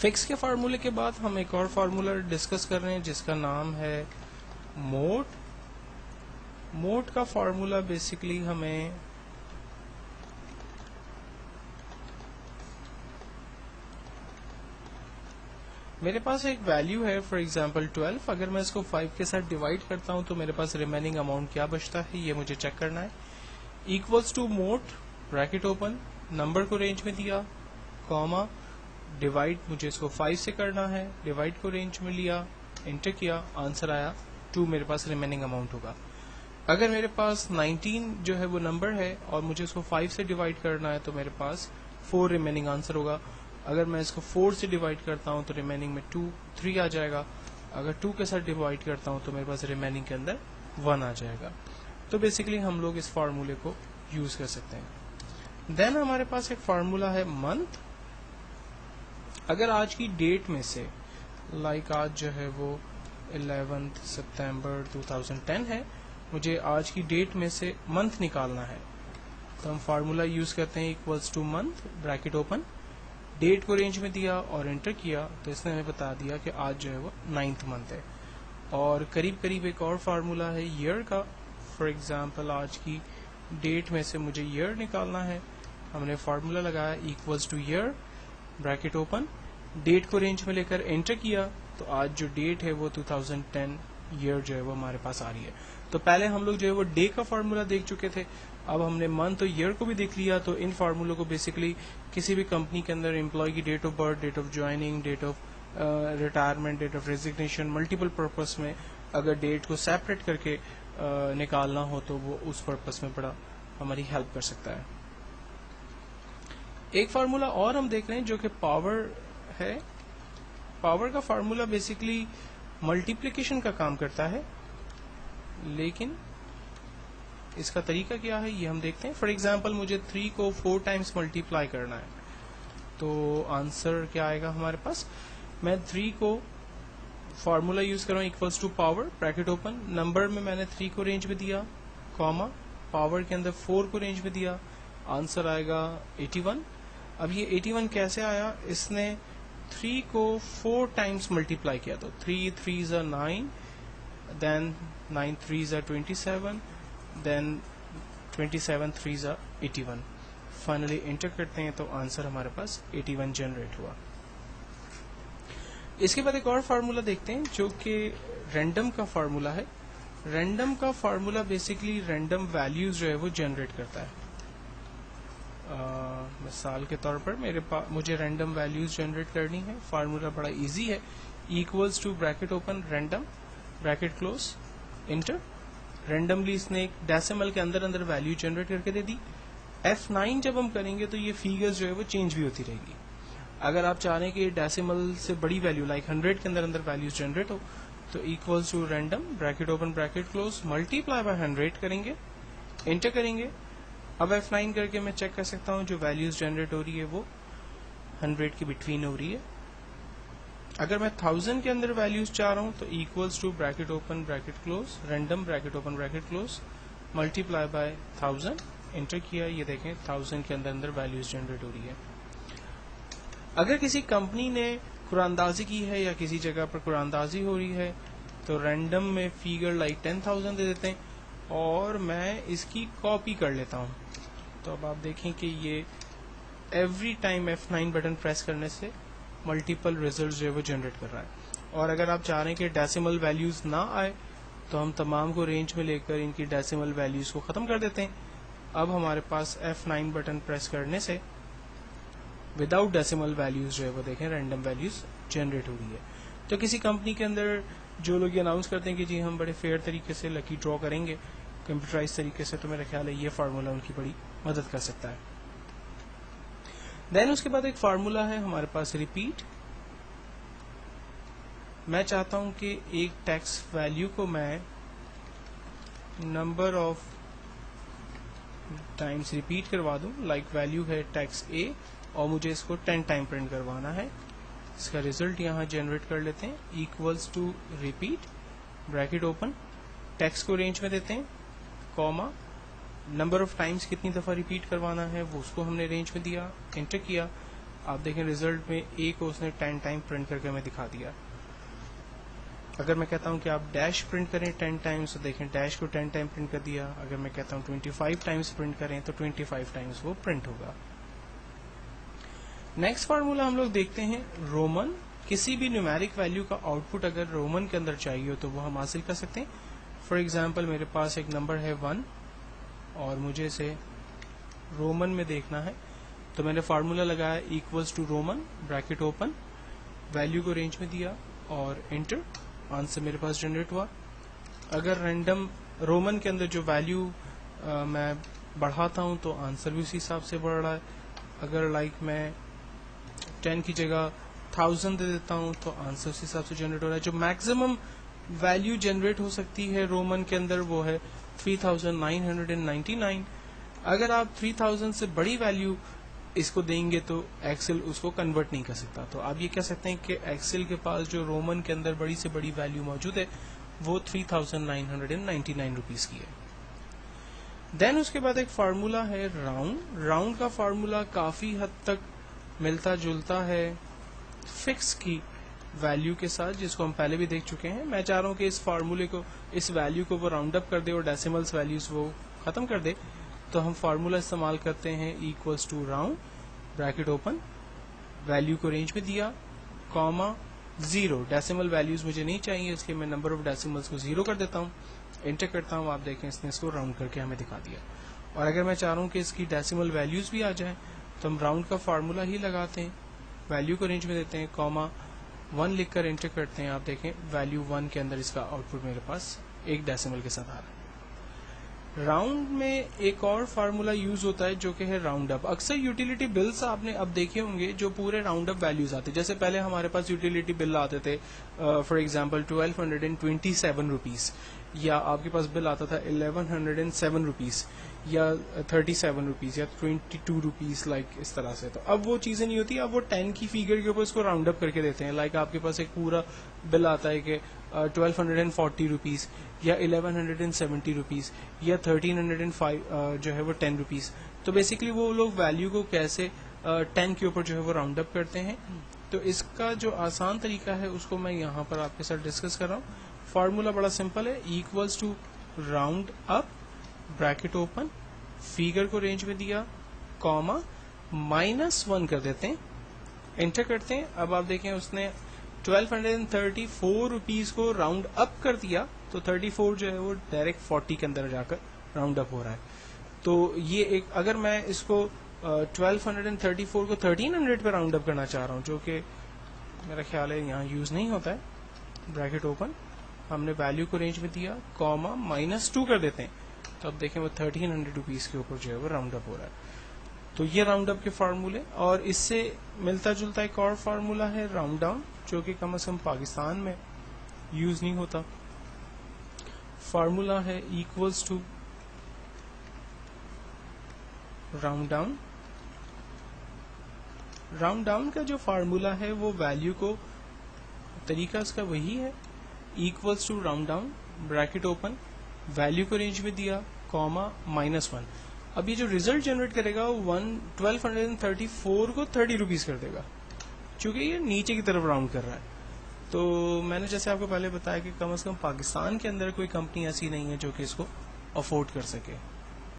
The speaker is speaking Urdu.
فکس کے فارمولے کے بعد ہم ایک اور فارمولا ڈسکس کر رہے ہیں جس کا نام ہے موڈ. موڈ کا فارمولا بیسیکلی ہمیں میرے پاس ایک ویلیو ہے فار ایگزامپل 12. اگر میں اس کو 5 کے ساتھ ڈیوائڈ کرتا ہوں تو میرے پاس ریمیننگ اماؤنٹ کیا بچتا ہے یہ مجھے چیک کرنا ہے. Equals to mode bracket open, number کو رینج میں دیا, کاما, ڈیوائڈ مجھے اس کو 5 سے کرنا ہے, ڈیوائڈ کو رینج میں لیا, انٹر کیا, آنسر آیا 2. میرے پاس ریمیننگ اماؤنٹ ہوگا. اگر میرے پاس 19 جو ہے وہ نمبر ہے اور مجھے اس کو 5 سے ڈیوائڈ کرنا ہے تو میرے پاس 4 ریمیننگ آنسر ہوگا. اگر میں اس کو 4 سے ڈیوائڈ کرتا ہوں تو ریمیننگ میں 3 آ جائے گا. اگر 2 کے ساتھ ڈیوائڈ کرتا ہوں تو میرے پاس ریمیننگ کے اندر 1 آ جائے گا. تو بیسیکلی ہم لوگ اس فارمولے کو یوز کر سکتے ہیں. دین ہمارے پاس ایک فارمولا ہے منتھ. اگر آج کی ڈیٹ میں سے لائک آج جو ہے وہ 11 سپتمبر 2010 ہے, مجھے آج کی ڈیٹ میں سے منتھ نکالنا ہے تو ہم فارمولا یوز کرتے ہیں equals to month bracket open, date کو رینج میں دیا اور انٹر کیا تو اس نے ہمیں بتا دیا کہ آج جو ہے وہ 9th منتھ ہے. اور قریب قریب ایک اور فارمولا ہے ایئر کا. فار ایگزامپل آج کی ڈیٹ میں سے مجھے ایئر نکالنا ہے, ہم نے فارمولا لگایا equals to year bracket open, date کو رینج میں لے کر انٹر کیا تو آج جو ڈیٹ ہے وہ 2010 ایئر جو ہے وہ ہمارے پاس آ رہی ہے. تو پہلے ہم لوگ جو ہے وہ ڈے کا فارمولا دیکھ چکے تھے, اب ہم نے منتھ اور ایئر کو بھی دیکھ لیا. تو ان فارمولوں کو بیسکلی کسی بھی کمپنی کے اندر امپلائی کی date of birth, date of joining, date of retirement, date of resignation, multiple purpose میں اگر ڈیٹ کو سیپریٹ کر کے نکالنا ہو تو وہ اس پرپز میں بڑا ہماری ہیلپ کر سکتا ہے. ایک فارمولا اور ہم دیکھ رہے ہیں جو کہ پاور ہے. پاور کا فارمولا بیسکلی ملٹیپلیکیشن کا کام کرتا ہے, لیکن اس کا طریقہ کیا ہے یہ ہم دیکھتے ہیں. فار ایگزامپل مجھے 3 کو 4 ٹائمس ملٹیپلائی کرنا ہے تو آنسر کیا آئے گا ہمارے پاس. میں 3 کو فارمولا یوز کر رہا ہوں equals to power bracket open, number میں نے 3 کو رینج میں دیا, کاما, پاور کے اندر 4 کو رینج میں دیا, آنسر آئے گا 81. اب یہ 81 کیسے آیا, اس نے 3 کو 4 ٹائمس ملٹیپلائی کیا تو 3 3s are 9, then 9 3s are 27, then 27 3s are 81. Finally enter کرتے ہیں تو آنسر ہمارے پاس 81 جنریٹ ہوا. اس کے بعد ایک اور فارمولا دیکھتے ہیں جو کہ رینڈم کا فارمولا ہے. رینڈم کا فارمولا بیسکلی رینڈم ویلیوز جو ہے وہ جنریٹ کرتا ہے. مثال کے طور پر مجھے رینڈم ویلیوز جنریٹ کرنی ہے. فارمولا بڑا ایزی ہے, equals to bracket open random bracket close enter. Randomly اس نے ایک ڈیسیمل کے اندر اندر ویلیو جنریٹ کر کے دے دی. F9 جب ہم کریں گے تو یہ فیگرز جو ہے وہ چینج بھی ہوتی رہے گی. اگر آپ چاہ رہے ہیں کہ ڈیسیمل سے بڑی ویلیو لائک 100 کے اندر اندر ویلیوز جنریٹ ہو تو equals to random bracket open bracket close multiply by 100 کریں گے, انٹر کریں گے. اب F9 کر کے میں چیک کر سکتا ہوں جو ویلیوز جنریٹ ہو رہی ہے وہ 100 کی بٹوین ہو رہی ہے. اگر میں 1000 کے اندر ویلیوز چاہ رہا ہوں تو equals to bracket open bracket close random bracket open bracket close multiply by 1000, enter کیا. یہ دیکھیں 1000 کے اندر اندر ویلیوز جنریٹ ہو رہی ہے. اگر کسی کمپنی نے قرآن اندازی کی ہے یا کسی جگہ پر قرآن اندازی ہو رہی ہے تو رینڈم میں فیگر لائک 10,000 دے دیتے ہیں اور میں اس کی کاپی کر لیتا ہوں. تو اب آپ دیکھیں کہ یہ every time F9 button press کرنے سے ملٹیپل ریزلٹ جو ہے وہ جنریٹ کر رہا ہے. اور اگر آپ چاہ رہے ہیں کہ ڈیسیمل ویلیوز نہ آئے تو ہم تمام کو رینج میں لے کر ان کی ڈیسیمل ویلیوز کو ختم کر دیتے ہیں. اب ہمارے پاس F9 بٹن پریس کرنے سے وداؤٹ ڈیسیمل ویلیوز جو ہے وہ دیکھیں رینڈم ویلیوز جنریٹ ہو رہی ہے. تو کسی کمپنی کے اندر جو لوگ یہ اناؤنس کرتے ہیں کہ جی ہم بڑے فیئر طریقے سے لکی ڈرا کریں گے کمپیوٹرائز طریقے سے, تو میرا خیال ہے یہ فارمولا ان کی بڑی مدد کر سکتا ہے. دین اس کے بعد ایک فارمولا ہے ہمارے پاس ریپیٹ. میں چاہتا ہوں کہ ایک ٹیکس ویلیو کو میں نمبر آف ٹائمس ریپیٹ کروا دوں. لائک ویلیو ہے ٹیکس اے اور مجھے اس کو 10 ٹائم پرنٹ کروانا ہے. اس کا ریزلٹ یہاں جنریٹ کر لیتے ہیں equals to repeat bracket open, text کو رینج میں دیتے ہیں, کاما, نمبر آف ٹائمس کتنی دفعہ ریپیٹ کروانا ہے وہ اس کو ہم نے رینج میں دیا, انٹر کیا. آپ دیکھیں ریزلٹ میں اے کو اس نے 10 ٹائم پرنٹ کر کے ہمیں دکھا دیا. اگر میں کہتا ہوں کہ آپ ڈیش پرنٹ کریں 10 ٹائمز تو دیکھیں ڈیش کو 10 ٹائم پرنٹ کر دیا. اگر میں کہتا ہوں 25 ٹائمز پرنٹ کریں تو 25 ٹائمز وہ پرنٹ ہوگا. نیکسٹ فارمولا ہم لوگ دیکھتے ہیں رومن. کسی بھی نیومیرک ویلیو کا آؤٹ پٹ اگر رومن کے اندر چاہیے ہو تو وہ ہم حاصل کر سکتے ہیں. فار ایگزامپل میرے پاس ایک نمبر ہے 1 اور مجھے اسے رومن میں دیکھنا ہے تو میں نے فارمولا لگایا equals to roman bracket open, value کو رینج میں دیا اور انٹر. آنسر میرے پاس جنریٹ ہوا. اگر رینڈم رومن کے اندر جو ویلیو میں بڑھاتا ہوں تو آنسر بھی اسی حساب سے بڑھ رہا ہے. اگر میں 10 کی جگہ 1000 دے دیتا ہوں تو آنسر اسی حساب سے جنریٹ ہو رہا ہے. جو میکسیمم ویلیو جنریٹ ہو سکتی ہے رومن کے اندر وہ ہے 3999. اگر آپ 3000 سے بڑی ویلیو اس کو دیں گے تو ایکسل اس کو کنورٹ نہیں کر سکتا. تو آپ یہ کہہ سکتے ہیں کہ ایکسل کے پاس جو رومن کے اندر بڑی سے بڑی ویلیو موجود ہے وہ 3999 روپیز کی ہے. دین اس کے بعد ایک فارمولا ہے راؤنڈ. راؤنڈ کا فارمولا کافی حد تک ملتا جلتا ہے فکس کی ویلیو کے ساتھ جس کو ہم پہلے بھی دیکھ چکے ہیں. میں چاہ رہا ہوں کہ اس فارمولے کو اس ویلیو کو وہ راؤنڈ اپ کر دے اور ڈیسیملز ویلیوز وہ ختم کر دے. تو ہم فارمولا استعمال کرتے ہیں equals to round bracket open, value کو رینج میں دیا کاما 0. ڈیسیمل ویلیوز مجھے نہیں چاہیے اس لیے میں نمبر آف ڈیسیملز کو 0 کر دیتا ہوں, انٹر کرتا ہوں. آپ دیکھیں اس نے اس کو راؤنڈ کر کے ہمیں دکھا دیا. اور اگر میں چاہ رہا ہوں کہ اس کی ڈیسیمل ویلیوز بھی آ جائیں تو ہم راؤنڈ کا فارمولا ہی لگاتے ہیں, ویلیو کو رینج میں دیتے ہیں کاما 1 لکھ کر انٹر کرتے ہیں. آپ دیکھیں ویلیو 1 کے اندر اس کا آؤٹ پٹ میرے پاس ایک ڈیسیمل کے ساتھ آ رہا ہے. راؤنڈ میں ایک اور فارمولا یوز ہوتا ہے جو کہ ہے راؤنڈ اپ. اکثر یوٹیلیٹی بلز آپ نے اب دیکھے ہوں گے جو پورے راؤنڈ اپ ویلیوز آتے, جیسے پہلے ہمارے پاس یوٹیلیٹی بل آتے تھے فار ایگزامپل 1227 روپیز, یا آپ کے پاس بل آتا تھا 1107 روپیز یا 37 روپیز یا 22 روپیز لائک اس طرح سے. تو اب وہ چیزیں نہیں ہوتی, اب وہ 10 کی فیگر کے اوپر اس کو راؤنڈ اپ کر کے دیتے ہیں. لائک آپ کے پاس ایک پورا بل آتا ہے کہ 1240 روپیز یا 1170 روپیز یا 1305 جو ہے وہ 10 روپیز. تو بیسکلی وہ لوگ ویلیو کو کیسے 10 کے اوپر جو ہے وہ راؤنڈ اپ کرتے ہیں. تو اس کا جو آسان طریقہ ہے اس کو میں یہاں پر آپ کے ساتھ ڈسکس کر رہا ہوں. فارمولا بڑا سمپل ہے, equals to round up bracket open, figure کو رینج میں دیا کاما -1 کر دیتے ہیں, انٹر کرتے ہیں. اب آپ دیکھیں اس نے 1234 روپیز کو راؤنڈ اپ کر دیا تو 34 جو ہے وہ ڈائریکٹ 40 کے اندر جا کر راؤنڈ اپ ہو رہا ہے. تو یہ ایک, اگر میں اس کو 1234 کو 1300 پہ راؤنڈ اپ کرنا چاہ رہا ہوں جو کہ میرا خیال ہے یہاں یوز نہیں ہوتا ہے, بریکٹ اوپن ہم نے ویلیو کو رینج میں دیا کاما -2 کر دیتے ہیں. تو اب دیکھیں وہ 1300 روپیز کے اوپر جو ہے وہ راؤنڈ اپ ہو رہا ہے. تو یہ راؤنڈ اپ کے فارمولے. اور اس سے ملتا جلتا ایک اور فارمولا ہے راؤنڈ ڈاؤن جو کہ کم از کم پاکستان میں یوز نہیں ہوتا. فارمولا ہے equals to round down. Round down کا جو فارمولا ہے وہ ویلیو کو, طریقہ اس کا وہی ہے, equals to round down bracket open, value کو رینج میں دیا کاما -1. اب یہ جو ریزلٹ جنریٹ کرے گا 1234 کو 30 روپیز کر دے گا چونکہ یہ نیچے کی طرف راؤنڈ کر رہا ہے. تو میں نے جیسے آپ کو پہلے بتایا کہ کم از کم پاکستان کے اندر کوئی کمپنی ایسی نہیں ہے جو کہ اس کو افورڈ کر سکے.